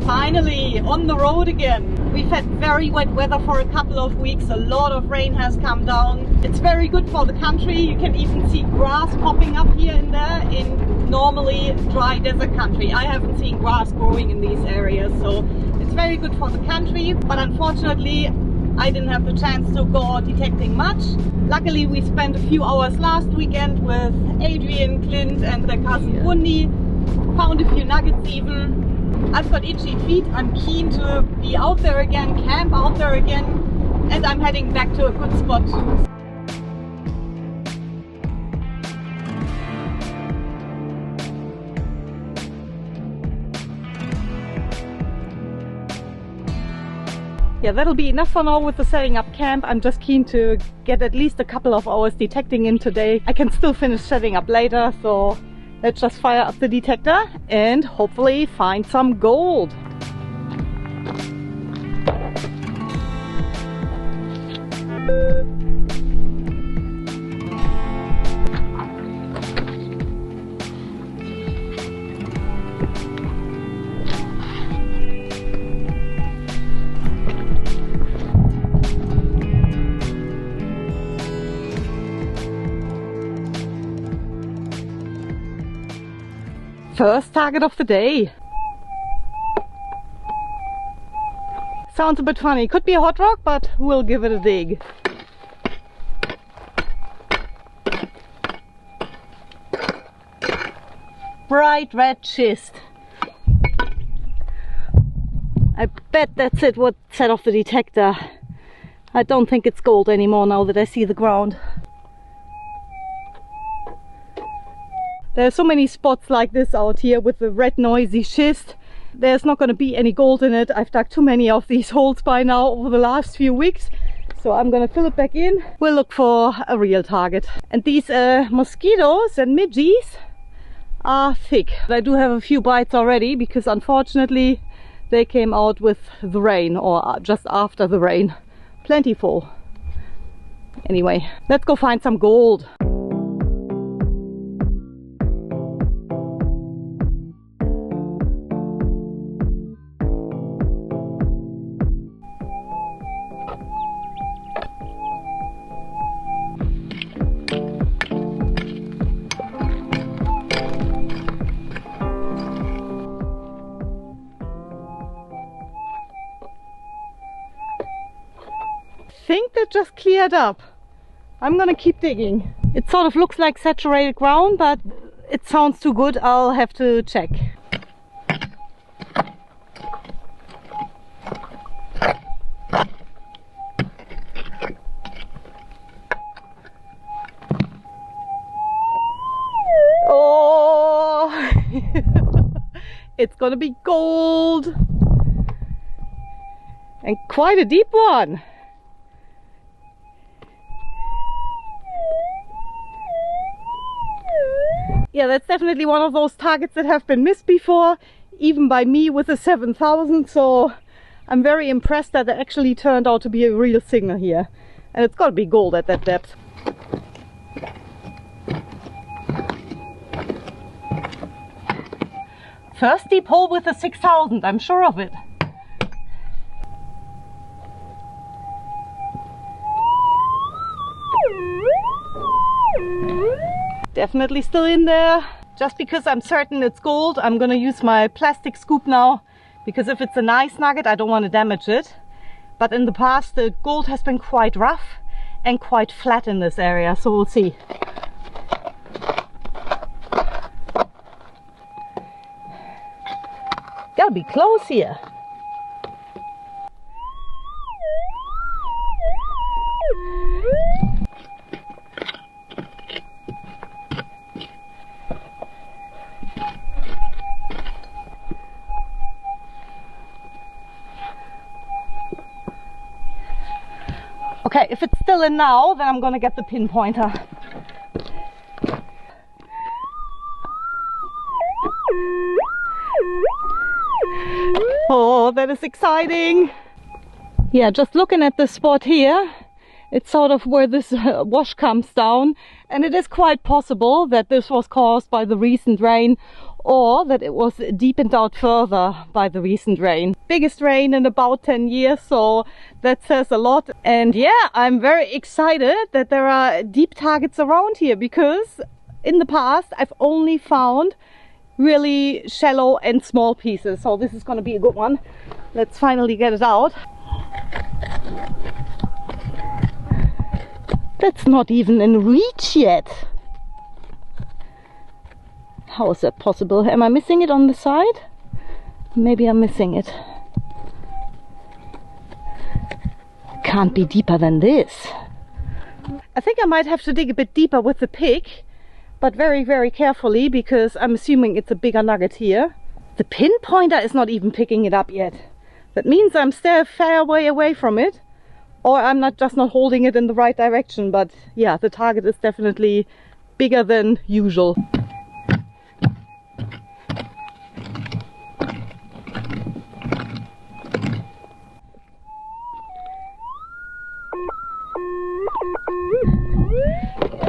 Finally on the road again. We've had very wet weather for a couple of weeks. A lot of rain has come down. It's very good for the country. You can even see grass popping up here and there in normally dry desert country. I haven't seen grass growing in these areas, so it's very good for the country. But unfortunately, I didn't have the chance to go detecting much. Luckily, we spent a few hours last weekend with Adrian, Clint and their cousin Bundy. Found a few nuggets even. I've got itchy feet. I'm keen to be out there again, camp out there again, and I'm heading back to a good spot too. Yeah, that'll be enough for now with the setting up camp. I'm just keen to get at least a couple of hours detecting in today. I can still finish setting up later, so let's just fire up the detector and hopefully find some gold. First target of the day. Sounds a bit funny. Could be a hot rock, but we'll give it a dig. Bright red schist. I bet that's it, what set off the detector. I don't think it's gold anymore now that I see the ground. There are so many spots like this out here with the red noisy schist. There's not going to be any gold in it. I've dug too many of these holes by now over the last few weeks. So I'm going to fill it back in. We'll look for a real target. And these mosquitoes and midges are thick. I do have a few bites already because unfortunately they came out with the rain or just after the rain. Plentiful. Anyway, let's go find some gold. I think that just cleared up. I'm gonna keep digging. It sort of looks like saturated ground, but it sounds too good. I'll have to check. Oh, it's gonna be gold, and quite a deep one. Yeah, that's definitely one of those targets that have been missed before, even by me with a 7000, so I'm very impressed that it actually turned out to be a real signal here. And it's got to be gold at that depth. First deep hole with a 6000, I'm sure of it. Definitely still in there. Just because I'm certain it's gold, I'm gonna use my plastic scoop now, because if it's a nice nugget, I don't want to damage it. But in the past, the gold has been quite rough and quite flat in this area, so we'll see. Gotta be close here. Okay, if it's still in now, then I'm gonna get the pinpointer. Oh, that is exciting. Yeah, just looking at this spot here, It's sort of where this wash comes down, and it is quite possible that this was caused by the recent rain, or that it was deepened out further by the recent rain. Biggest rain in about 10 years, so that says a lot. And yeah, I'm very excited that there are deep targets around here, because in the past I've only found really shallow and small pieces. So this is going to be a good one. Let's finally get it out. That's not even in reach yet. How is that possible? Am I missing it on the side? Maybe I'm missing it. Can't be deeper than this. I think I might have to dig a bit deeper with the pick, but very, very carefully, because I'm assuming it's a bigger nugget here. The pinpointer is not even picking it up yet. That means I'm still a fair way away from it, or I'm just not holding it in the right direction. But yeah, the target is definitely bigger than usual.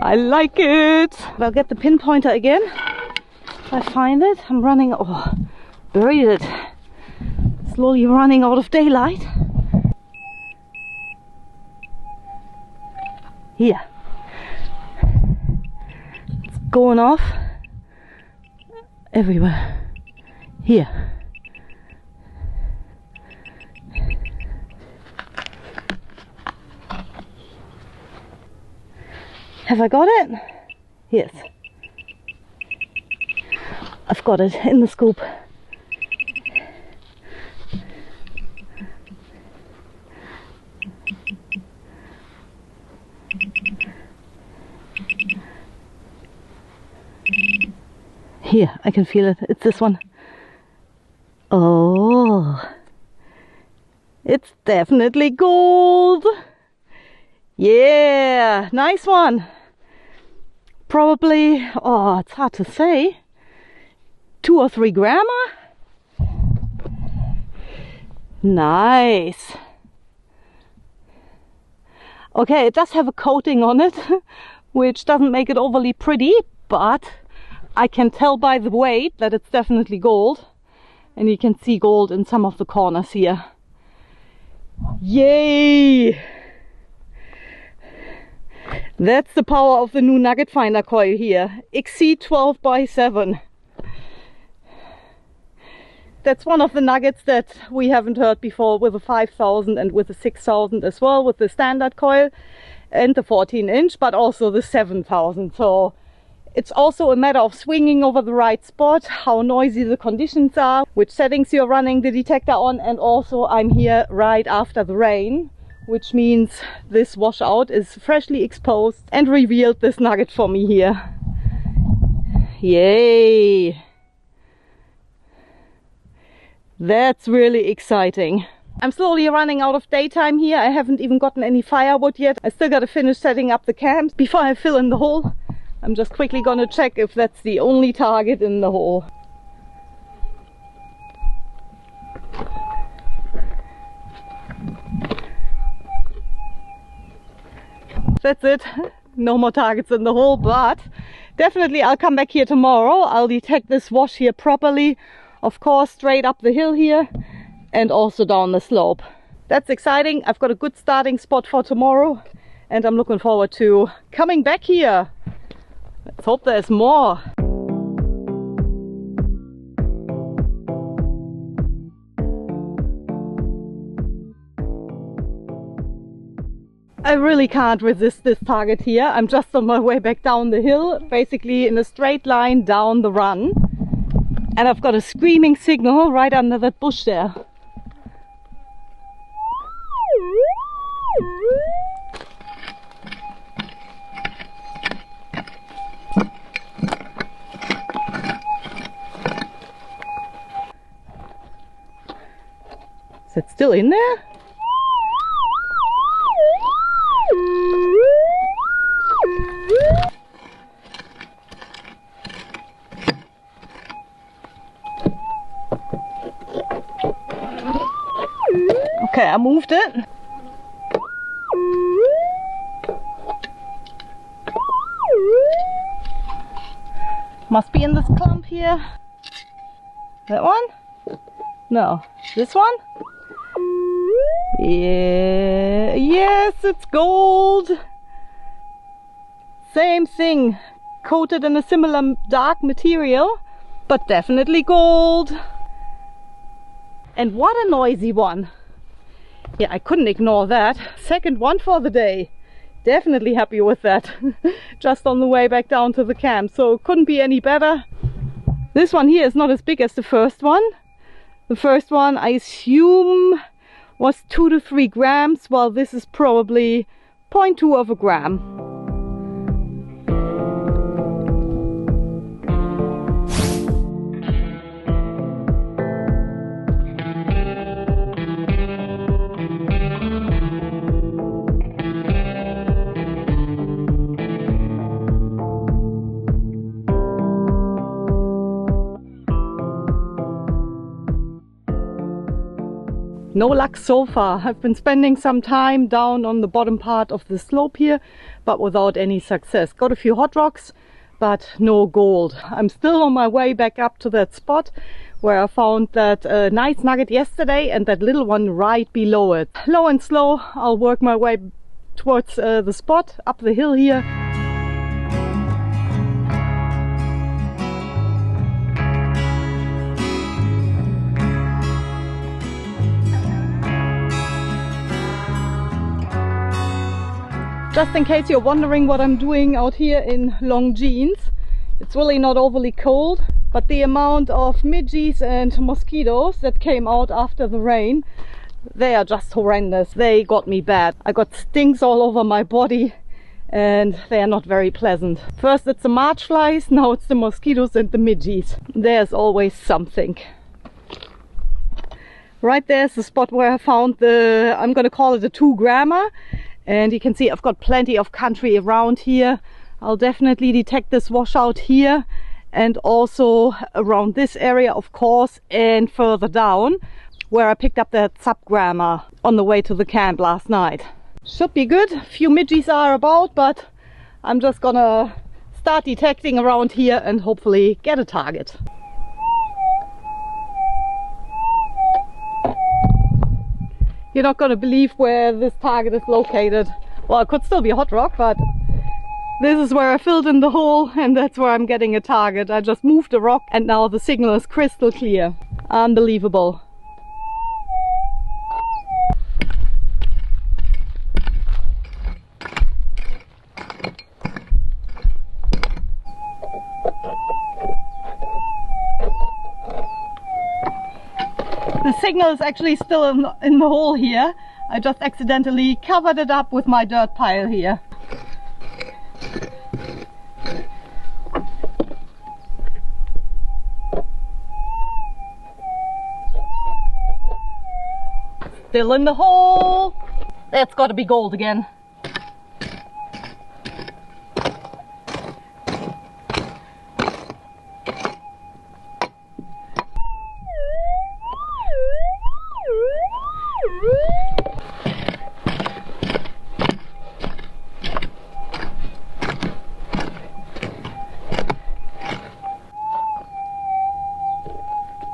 I like it! I'll get the pinpointer again if I find it. I'm running, oh, buried it. Slowly running out of daylight. Here. It's going off everywhere. Here. Have I got it? Yes. I've got it in the scoop. Here, I can feel it. It's this one. Oh, it's definitely gold. Yeah, nice one. Probably, oh, it's hard to say, 2 or 3 grams. Nice. Okay, it does have a coating on it, which doesn't make it overly pretty, but I can tell by the weight that it's definitely gold. And you can see gold in some of the corners here. Yay! That's the power of the new Nugget Finder coil here. Xceed 12x7. That's one of the nuggets that we haven't heard before, with the 5000 and with the 6000 as well, with the standard coil and the 14-inch, but also the 7000. So it's also a matter of swinging over the right spot, how noisy the conditions are, which settings you're running the detector on, and also I'm here right after the rain, which means this washout is freshly exposed and revealed this nugget for me here. Yay! That's really exciting. I'm slowly running out of daytime here. I haven't even gotten any firewood yet. I still gotta finish setting up the camp before I fill in the hole. I'm just quickly gonna check if that's the only target in the hole. That's it. No more targets in the hole, but definitely I'll come back here tomorrow. I'll detect this wash here properly. Of course, straight up the hill here and also down the slope. That's exciting. I've got a good starting spot for tomorrow and I'm looking forward to coming back here. Let's hope there's more. I really can't resist this target here. I'm just on my way back down the hill, basically in a straight line down the run. And I've got a screaming signal right under that bush there. Is it still in there? Okay, I moved it. here. That one? No. This one? Yeah. Yes, it's gold. Same thing. Coated in a similar dark material, but definitely gold. And what a noisy one. Yeah, I couldn't ignore that. Second one for the day. Definitely happy with that. Just on the way back down to the camp, so couldn't be any better. This one here is not as big as the first one. The first one I assume was 2 to 3 grams, while this is probably 0.2 of a gram. No luck so far. I've been spending some time down on the bottom part of the slope here, but without any success. Got a few hot rocks, but no gold. I'm still on my way back up to that spot where I found that nice nugget yesterday and that little one right below it. Low and slow, I'll work my way towards the spot up the hill here. Just in case you're wondering what I'm doing out here in long jeans, it's really not overly cold, but the amount of midges and mosquitoes that came out after the rain, they are just horrendous. They got me bad. I got stings all over my body and they are not very pleasant. First it's the March flies, now it's the mosquitoes and the midges. There's always something. Right there's the spot where I found the, I'm gonna call it a 2 grammer. And you can see I've got plenty of country around here. I'll definitely detect this washout here and also around this area, of course, and further down where I picked up that sub-grammer on the way to the camp last night. Should be good. A few midges are about, but I'm just gonna start detecting around here and hopefully get a target. You're not going to believe where this target is located. Well, it could still be a hot rock, but this is where I filled in the hole and that's where I'm getting a target. I just moved the rock and now the signal is crystal clear. Unbelievable. The signal is actually still in the hole here. I just accidentally covered it up with my dirt pile here. Still in the hole. That's got to be gold again.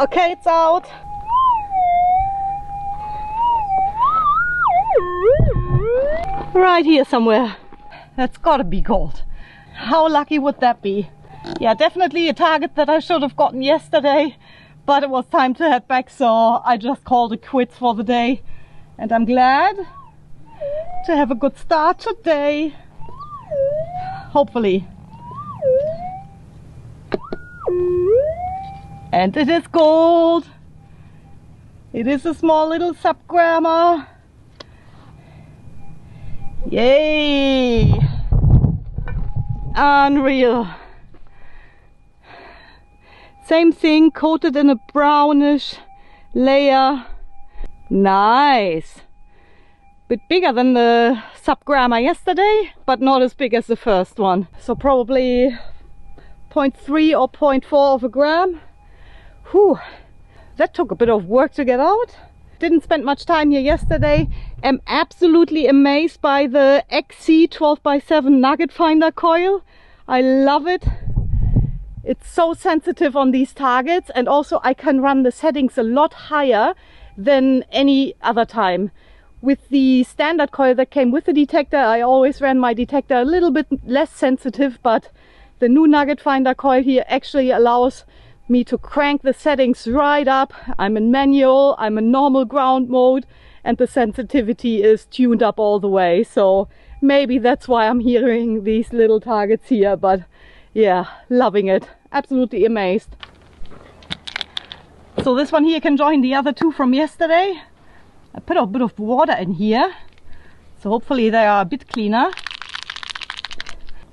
Okay, it's out. Right here somewhere. That's gotta be gold. How lucky would that be? Yeah, definitely a target that I should have gotten yesterday, but it was time to head back, so I just called it quits for the day. And I'm glad to have a good start today. Hopefully. And it is gold. It is a small little sub-grammer. Yay! Unreal. Same thing, coated in a brownish layer. Nice. Bit bigger than the sub-grammer yesterday, but not as big as the first one. So probably 0.3 or 0.4 of a gram. Whew, that took a bit of work to get out. Didn't spend much time here yesterday. Am absolutely amazed by the Xceed 12x7 Nugget Finder coil. I love it. It's so sensitive on these targets, and also I can run the settings a lot higher than any other time. With the standard coil that came with the detector, I always ran my detector a little bit less sensitive, but the new Nugget Finder coil here actually allows me to crank the settings right up. I'm in manual, I'm in normal ground mode, and the sensitivity is tuned up all the way. So maybe that's why I'm hearing these little targets here, but yeah, loving it. Absolutely amazed. So this one here can join the other two from yesterday. I put a bit of water in here, so hopefully they are a bit cleaner.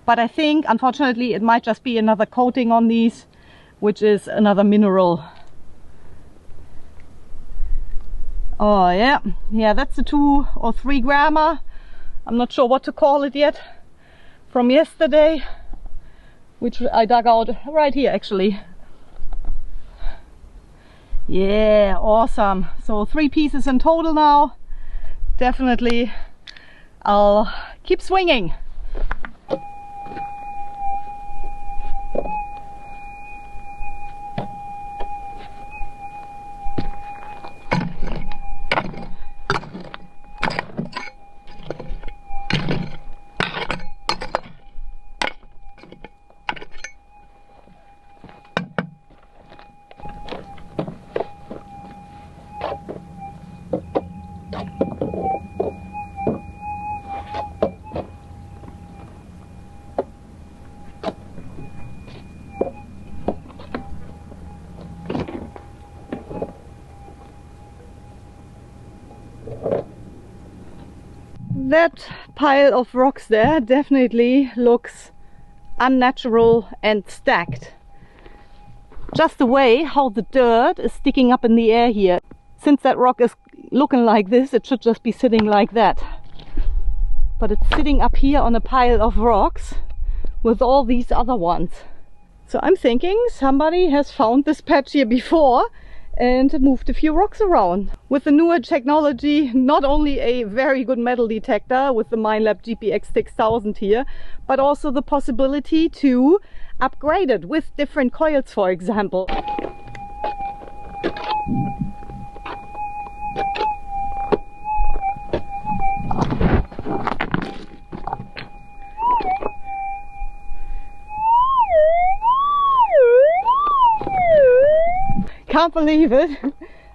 But I think, unfortunately, it might just be another coating on these, which is another mineral. Oh yeah, that's the 2 or 3 grammer. I'm not sure what to call it yet, from yesterday, which I dug out right here actually. Yeah, awesome. So 3 pieces in total now. Definitely I'll keep swinging. That pile of rocks there definitely looks unnatural and stacked. Just the way how the dirt is sticking up in the air here. Since that rock is looking like this, it should just be sitting like that. But it's sitting up here on a pile of rocks with all these other ones. So I'm thinking somebody has found this patch here before and moved a few rocks around. With the newer technology, not only a very good metal detector with the Minelab GPX 6000 here, but also the possibility to upgrade it with different coils, for example. Can't believe it.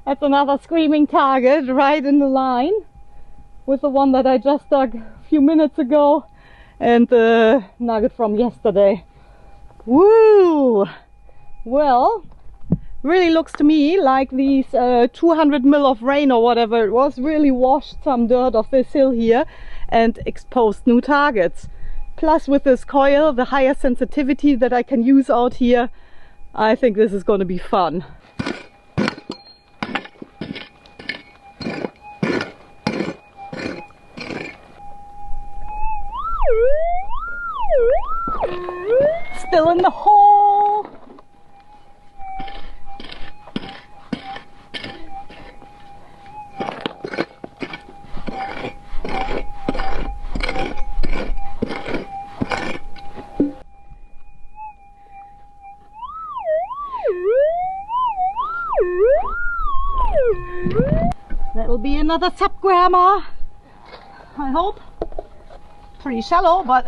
That's another screaming target right in the line with the one that I just dug a few minutes ago and the nugget from yesterday. Woo! Well, really looks to me like these 200 mil of rain or whatever it was really washed some dirt off this hill here and exposed new targets. Plus with this coil, the higher sensitivity that I can use out here, I think this is going to be fun. Still in the hole. That'll be another sub-grammer, I hope. Pretty shallow, but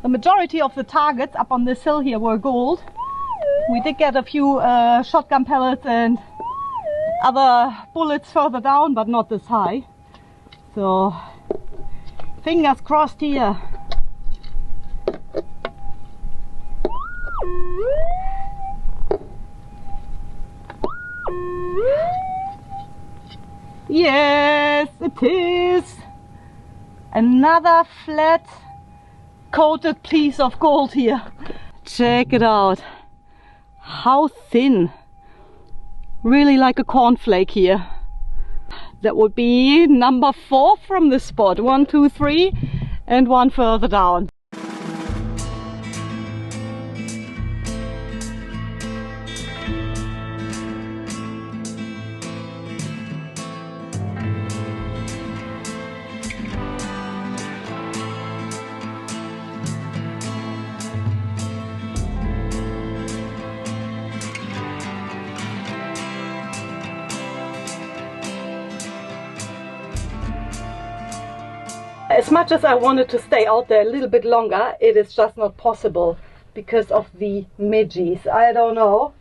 the majority of the targets up on this hill here were gold. We did get a few shotgun pellets and other bullets further down, but not this high. So fingers crossed here. Yes, it is. Another flat coated piece of gold here. Check it out. How thin. Really like a cornflake here. That would be number 4 from this spot. 1, 2, 3 and one further down. As much as I wanted to stay out there a little bit longer, it is just not possible because of the midges. I don't know.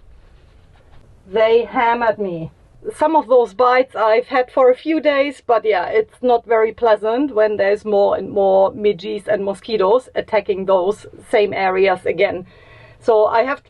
They hammered me. Some of those bites I've had for a few days, but yeah, it's not very pleasant when there's more and more midges and mosquitoes attacking those same areas again. So I have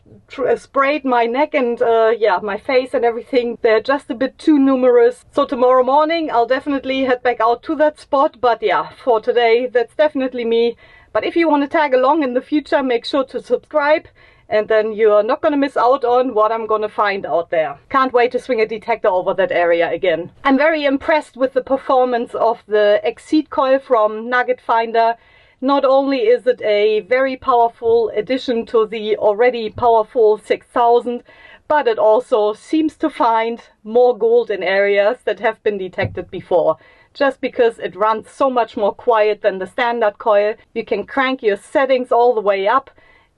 sprayed my neck and yeah, my face and everything. They're just a bit too numerous. So tomorrow morning I'll definitely head back out to that spot. But yeah, for today, that's definitely me. But if you want to tag along in the future, make sure to subscribe. And then you're not going to miss out on what I'm going to find out there. Can't wait to swing a detector over that area again. I'm very impressed with the performance of the Xceed coil from Nugget Finder. Not only is it a very powerful addition to the already powerful 6000, but it also seems to find more gold in areas that have been detected before. Just because it runs so much more quiet than the standard coil, you can crank your settings all the way up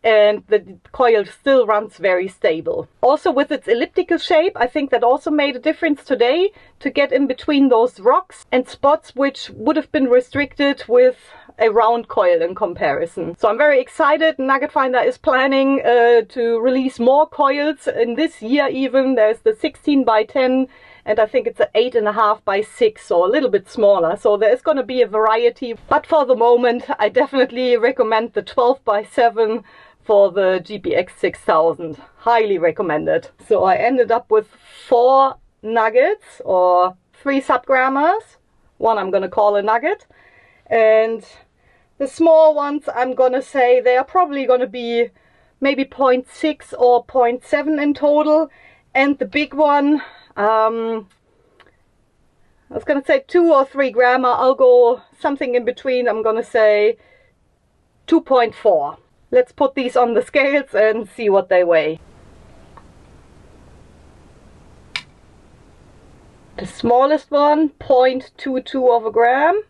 and the coil still runs very stable. Also with its elliptical shape, I think that also made a difference today to get in between those rocks and spots which would have been restricted with a round coil in comparison. So I'm very excited. Nugget Finder is planning to release more coils in this year even. There's the 16 by 10 and I think it's an 8.5 by 6, so a little bit smaller. So there's going to be a variety. But for the moment, I definitely recommend the 12 by 7 for the GPX 6000. Highly recommended. So I ended up with 4 nuggets or 3 subgrammars. One I'm going to call a nugget. And the small ones, I'm going to say they are probably going to be maybe 0.6 or 0.7 in total. And the big one, I was going to say 2 or 3 grams. I'll go something in between. I'm going to say 2.4. Let's put these on the scales and see what they weigh. The smallest one, 0.22 of a gram.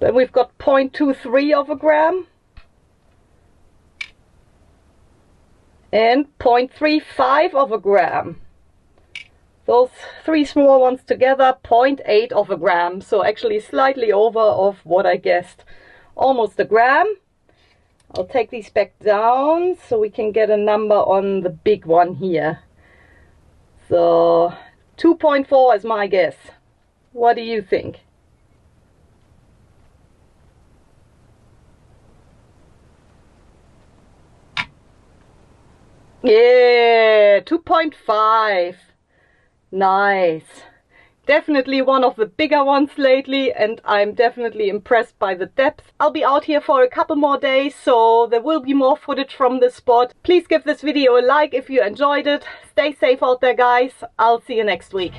Then we've got 0.23 of a gram. And 0.35 of a gram. Those 3 small ones together, 0.8 of a gram. So actually slightly over of what I guessed. Almost a gram. I'll take these back down so we can get a number on the big one here. So 2.4 is my guess. What do you think? Yeah, 2.5. Nice. Definitely one of the bigger ones lately, and I'm definitely impressed by the depth. I'll be out here for a couple more days, so there will be more footage from this spot. Please give this video a like if you enjoyed it. Stay safe out there, guys. I'll see you next week.